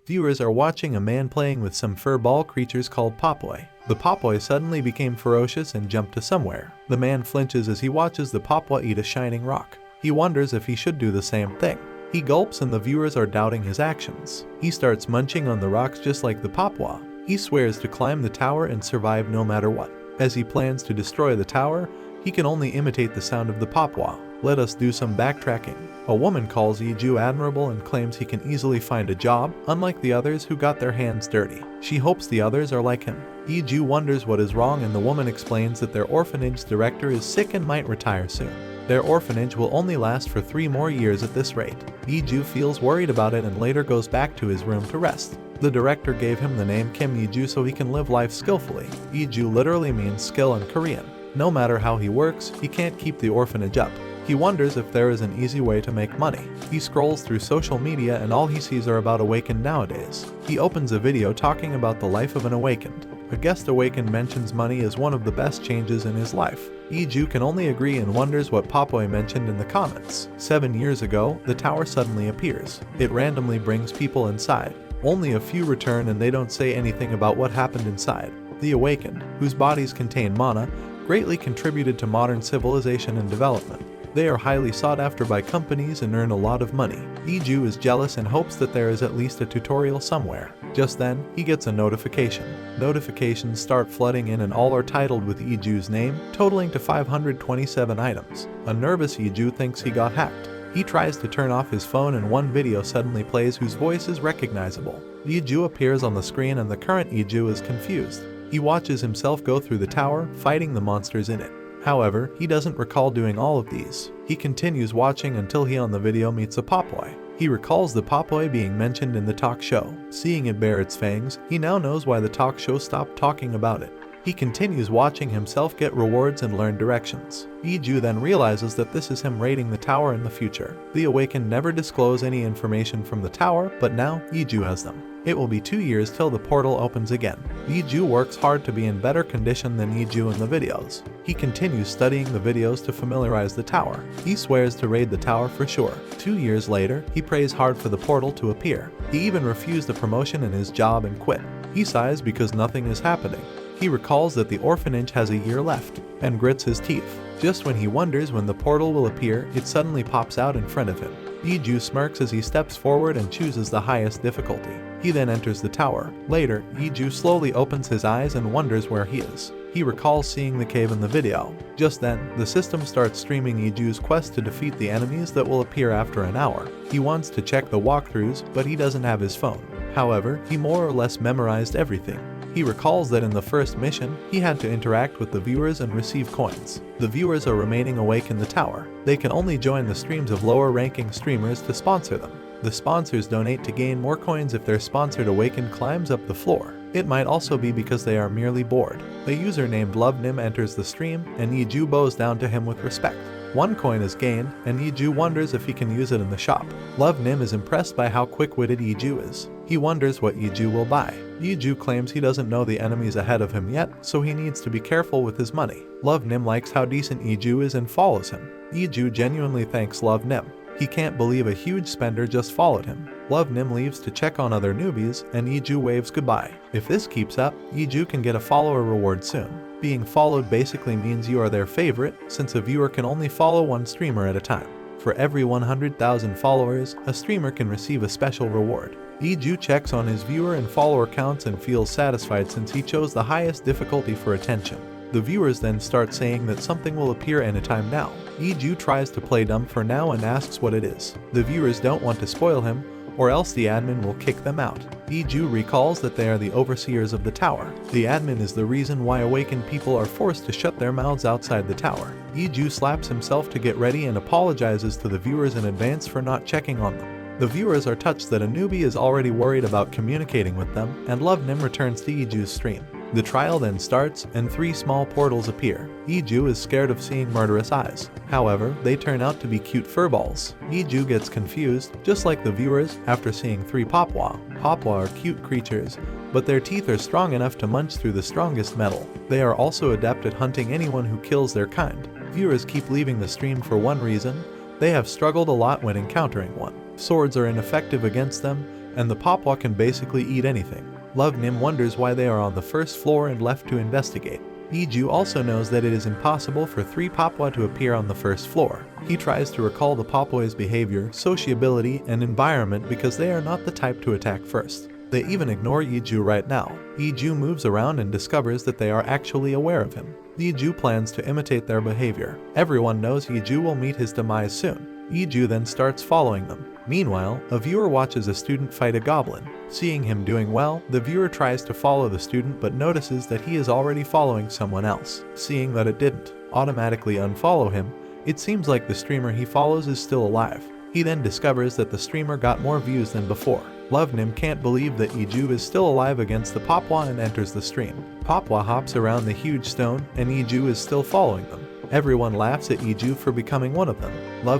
Viewers are watching a man playing with some furball creatures called popoi. The popoi suddenly became ferocious and jumped to somewhere. The man flinches as he watches the popoi eat a shining rock. He wonders if he should do the same thing. He gulps and the viewers are doubting his actions. He starts munching on the rocks just like the popoi. He swears to climb the tower and survive no matter what. As he plans to destroy the tower, he can only imitate the sound of the popoi. Let us do some backtracking. A woman calls Iju admirable and claims he can easily find a job, unlike the others who got their hands dirty. She hopes the others are like him. Iju wonders what is wrong and the woman explains that their orphanage director is sick and might retire soon. Their orphanage will only last for 3 more years at this rate. Iju feels worried about it and later goes back to his room to rest. The director gave him the name Kim Iju so he can live life skillfully. Iju literally means skill in Korean. No matter how he works, he can't keep the orphanage up. He wonders if there is an easy way to make money. He scrolls through social media and all he sees are about awakened nowadays. He opens a video talking about the life of an awakened. A guest awakened mentions money as one of the best changes in his life. Iju can only agree and wonders what popoi mentioned in the comments. 7 years ago, the tower suddenly appears. It randomly brings people inside. Only a few return and they don't say anything about what happened inside. The awakened, whose bodies contain mana, greatly contributed to modern civilization and development. They are highly sought after by companies and earn a lot of money. Iju is jealous and hopes that there is at least a tutorial somewhere. Just then, he gets a notification. Notifications start flooding in and all are titled with Iju's name, totaling to 527 items. A nervous Iju thinks he got hacked. He tries to turn off his phone and one video suddenly plays whose voice is recognizable. Iju appears on the screen and the current Iju is confused. He watches himself go through the tower, fighting the monsters in it. However, he doesn't recall doing all of these. He continues watching until he on the video meets a popoi. He recalls the popoi being mentioned in the talk show. Seeing it bare its fangs, he now knows why the talk show stopped talking about it. He continues watching himself get rewards and learn directions. Iju then realizes that this is him raiding the tower in the future. The awakened never disclose any information from the tower, but now Iju has them. It will be 2 years till the portal opens again. Iju works hard to be in better condition than Iju in the videos. He continues studying the videos to familiarize the tower. He swears to raid the tower for sure. 2 years later, he prays hard for the portal to appear. He even refused a promotion in his job and quit. He sighs because nothing is happening. He recalls that the orphanage has a year left, and grits his teeth. Just when he wonders when the portal will appear, it suddenly pops out in front of him. Iju smirks as he steps forward and chooses the highest difficulty. He then enters the tower. Later, Iju slowly opens his eyes and wonders where he is. He recalls seeing the cave in the video. Just then, the system starts streaming Iju's quest to defeat the enemies that will appear after an hour. He wants to check the walkthroughs, but he doesn't have his phone. However, he more or less memorized everything. He recalls that in the first mission, he had to interact with the viewers and receive coins. The viewers are remaining awake in the tower. They can only join the streams of lower-ranking streamers to sponsor them. The sponsors donate to gain more coins if their sponsored awakened climbs up the floor. It might also be because they are merely bored. A user named LoveNim enters the stream, and Iju bows down to him with respect. 1 coin is gained, and Iju wonders if he can use it in the shop. LoveNim is impressed by how quick-witted Iju is. He wonders what Iju will buy. Iju claims he doesn't know the enemies ahead of him yet, so he needs to be careful with his money. LoveNim likes how decent Iju is and follows him. Iju genuinely thanks LoveNim. He can't believe a huge spender just followed him. LoveNim leaves to check on other newbies, and Iju waves goodbye. If this keeps up, Iju can get a follower reward soon. Being followed basically means you are their favorite, since a viewer can only follow one streamer at a time. For every 100,000 followers, a streamer can receive a special reward. Iju checks on his viewer and follower counts and feels satisfied since he chose the highest difficulty for attention. The viewers then start saying that something will appear anytime now. Iju tries to play dumb for now and asks what it is. The viewers don't want to spoil him, or else the admin will kick them out. Iju recalls that they are the overseers of the tower. The admin is the reason why awakened people are forced to shut their mouths outside the tower. Iju slaps himself to get ready and apologizes to the viewers in advance for not checking on them. The viewers are touched that a newbie is already worried about communicating with them, and LoveNim returns to Iju's stream. The trial then starts, and 3 small portals appear. Iju is scared of seeing murderous eyes. However, they turn out to be cute furballs. Iju gets confused, just like the viewers, after seeing 3 popoi. Popoi are cute creatures, but their teeth are strong enough to munch through the strongest metal. They are also adept at hunting anyone who kills their kind. Viewers keep leaving the stream for one reason: they have struggled a lot when encountering one. Swords are ineffective against them, and the papwa can basically eat anything. Nim wonders why they are on the first floor and left to investigate. Iju also knows that it is impossible for 3 papwa to appear on the first floor. He tries to recall the papwa's behavior, sociability, and environment because they are not the type to attack first. They even ignore Iju right now. Iju moves around and discovers that they are actually aware of him. Iju plans to imitate their behavior. Everyone knows Iju will meet his demise soon. Iju then starts following them. Meanwhile, a viewer watches a student fight a goblin. Seeing him doing well, the viewer tries to follow the student but notices that he is already following someone else. Seeing that it didn't automatically unfollow him, it seems like the streamer he follows is still alive. He then discovers that the streamer got more views than before. Nim can't believe that Iju is still alive against the papwa and enters the stream. Papwa hops around the huge stone and Iju is still following them. Everyone laughs at Iju for becoming one of them.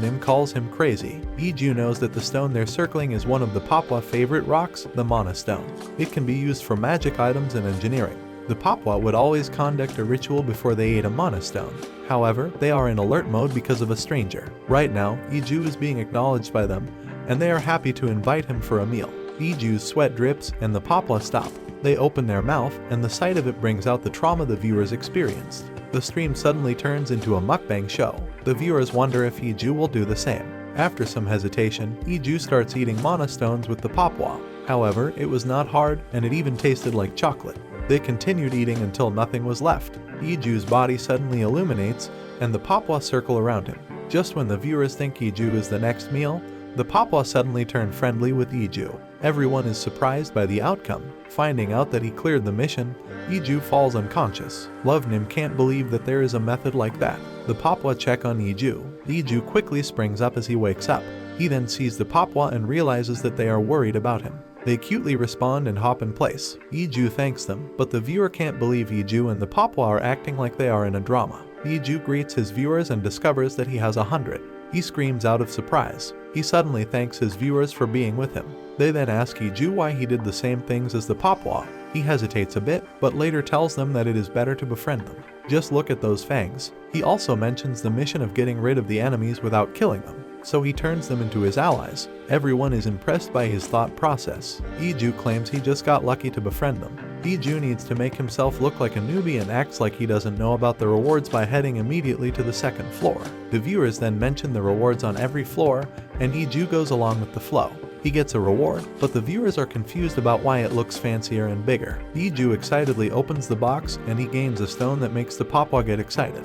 Nim calls him crazy. Iju knows that the stone they're circling is one of the papwa favorite rocks, the mana stone. It can be used for magic items and engineering. The papwa would always conduct a ritual before they ate a mana stone. However, they are in alert mode because of a stranger. Right now, Iju is being acknowledged by them, and they are happy to invite him for a meal. Iju's sweat drips and the papwa stop. They open their mouth, and the sight of it brings out the trauma the viewers experienced. The stream suddenly turns into a mukbang show. The viewers wonder if Iju will do the same. After some hesitation, Iju starts eating mana stones with the papwa. However, it was not hard, and it even tasted like chocolate. They continued eating until nothing was left. Iju's body suddenly illuminates, and the papwa circle around him. Just when the viewers think Iju is the next meal, the papwa suddenly turn friendly with Iju. Everyone is surprised by the outcome. Finding out that he cleared the mission, Iju falls unconscious. Nim can't believe that there is a method like that. The papwa check on Iju. Iju quickly springs up as he wakes up. He then sees the papwa and realizes that they are worried about him. They cutely respond and hop in place. Iju thanks them, but the viewer can't believe Iju and the papwa are acting like they are in a drama. Iju greets his viewers and discovers that he has 100. He screams out of surprise. He suddenly thanks his viewers for being with him. They then ask Iju why he did the same things as the papwa. He hesitates a bit, but later tells them that it is better to befriend them. Just look at those fangs. He also mentions the mission of getting rid of the enemies without killing them, so he turns them into his allies. Everyone is impressed by his thought process. Iju claims he just got lucky to befriend them. Iju needs to make himself look like a newbie and acts like he doesn't know about the rewards by heading immediately to the second floor. The viewers then mention the rewards on every floor, and Iju goes along with the flow. He gets a reward, but the viewers are confused about why it looks fancier and bigger. Iju excitedly opens the box and he gains a stone that makes the papwa get excited.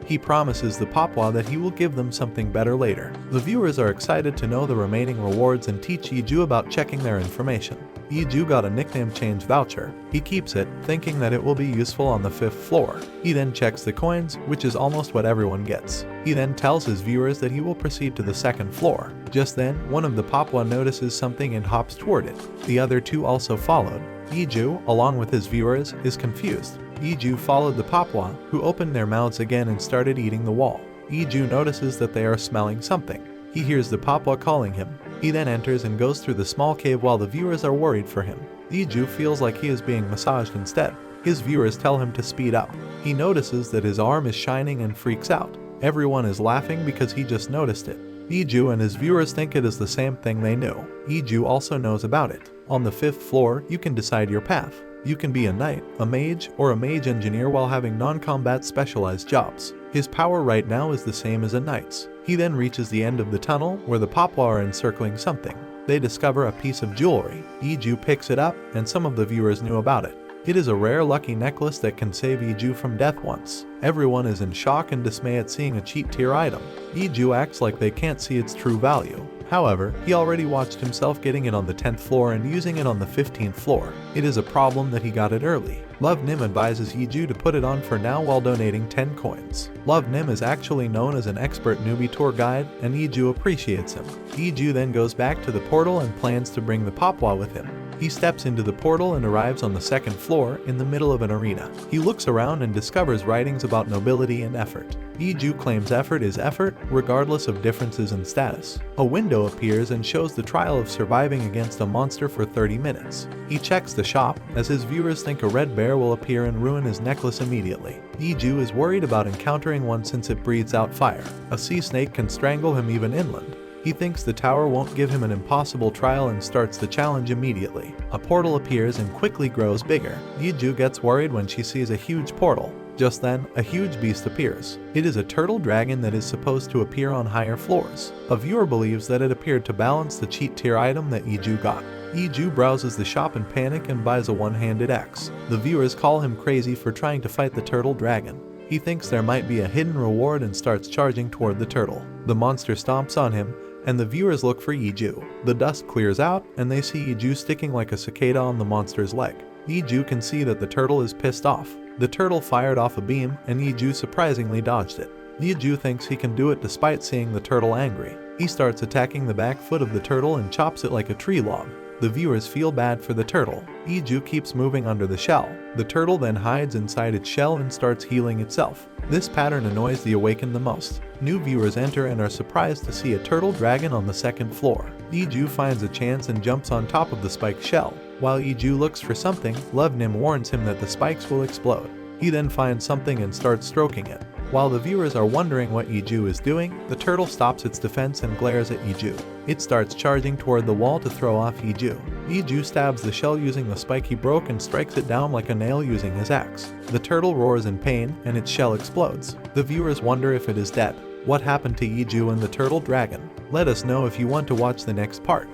He promises the papwa that he will give them something better later. The viewers are excited to know the remaining rewards and teach Iju about checking their information. Iju got a nickname change voucher. He keeps it, thinking that it will be useful on the 5th floor. He then checks the coins, which is almost what everyone gets. He then tells his viewers that he will proceed to the 2nd floor. Just then, one of the papwa notices something and hops toward it. The other 2 also followed. Iju, along with his viewers, is confused. Iju followed the papwa, who opened their mouths again and started eating the wall. Iju notices that they are smelling something. He hears the papwa calling him. He then enters and goes through the small cave while the viewers are worried for him. Iju feels like he is being massaged instead. His viewers tell him to speed up. He notices that his arm is shining and freaks out. Everyone is laughing because he just noticed it. Iju and his viewers think it is the same thing they knew. Iju also knows about it. On the 5th floor, you can decide your path. You can be a knight, a mage, or a mage engineer while having non-combat specialized jobs. His power right now is the same as a knight's. He then reaches the end of the tunnel where the papwa are encircling something. They discover a piece of jewelry. Iju picks it up, and some of the viewers knew about it. It is a rare lucky necklace that can save Iju from death once. Everyone is in shock and dismay at seeing a cheat tier item. Iju acts like they can't see its true value. However, he already watched himself getting it on the 10th floor and using it on the 15th floor. It is a problem that he got it early. Nim advises Iju to put it on for now while donating 10 coins. Nim is actually known as an expert newbie tour guide, and Iju appreciates him. Iju then goes back to the portal and plans to bring the papwa with him. He steps into the portal and arrives on the 2nd floor in the middle of an arena. He looks around and discovers writings about nobility and effort. Iju claims effort is effort, regardless of differences in status. A window appears and shows the trial of surviving against a monster for 30 minutes. He checks the shop, as his viewers think a red bear will appear and ruin his necklace immediately. Iju is worried about encountering one since it breathes out fire. A sea snake can strangle him even inland. He thinks the tower won't give him an impossible trial and starts the challenge immediately. A portal appears and quickly grows bigger. Yiju gets worried when she sees a huge portal. Just then, a huge beast appears. It is a turtle dragon that is supposed to appear on higher floors. A viewer believes that it appeared to balance the cheat tier item that Yiju got. Yiju browses the shop in panic and buys a one-handed axe. The viewers call him crazy for trying to fight the turtle dragon. He thinks there might be a hidden reward and starts charging toward the turtle. The monster stomps on him, and the viewers look for Yiju. The dust clears out, and they see Yiju sticking like a cicada on the monster's leg. Yiju can see that the turtle is pissed off. The turtle fired off a beam, and Yiju surprisingly dodged it. Yiju thinks he can do it despite seeing the turtle angry. He starts attacking the back foot of the turtle and chops it like a tree log. The viewers feel bad for the turtle. Yiju keeps moving under the shell. The turtle then hides inside its shell and starts healing itself. This pattern annoys the awakened the most. New viewers enter and are surprised to see a turtle dragon on the second floor. Yiju finds a chance and jumps on top of the spiked shell. While Yiju looks for something, Levnim warns him that the spikes will explode. He then finds something and starts stroking it. While the viewers are wondering what Yiju is doing, the turtle stops its defense and glares at Yiju. It starts charging toward the wall to throw off Yiju. Yiju stabs the shell using the spike he broke and strikes it down like a nail using his axe. The turtle roars in pain and its shell explodes. The viewers wonder if it is dead. What happened to Yiju and the turtle dragon? Let us know if you want to watch the next part.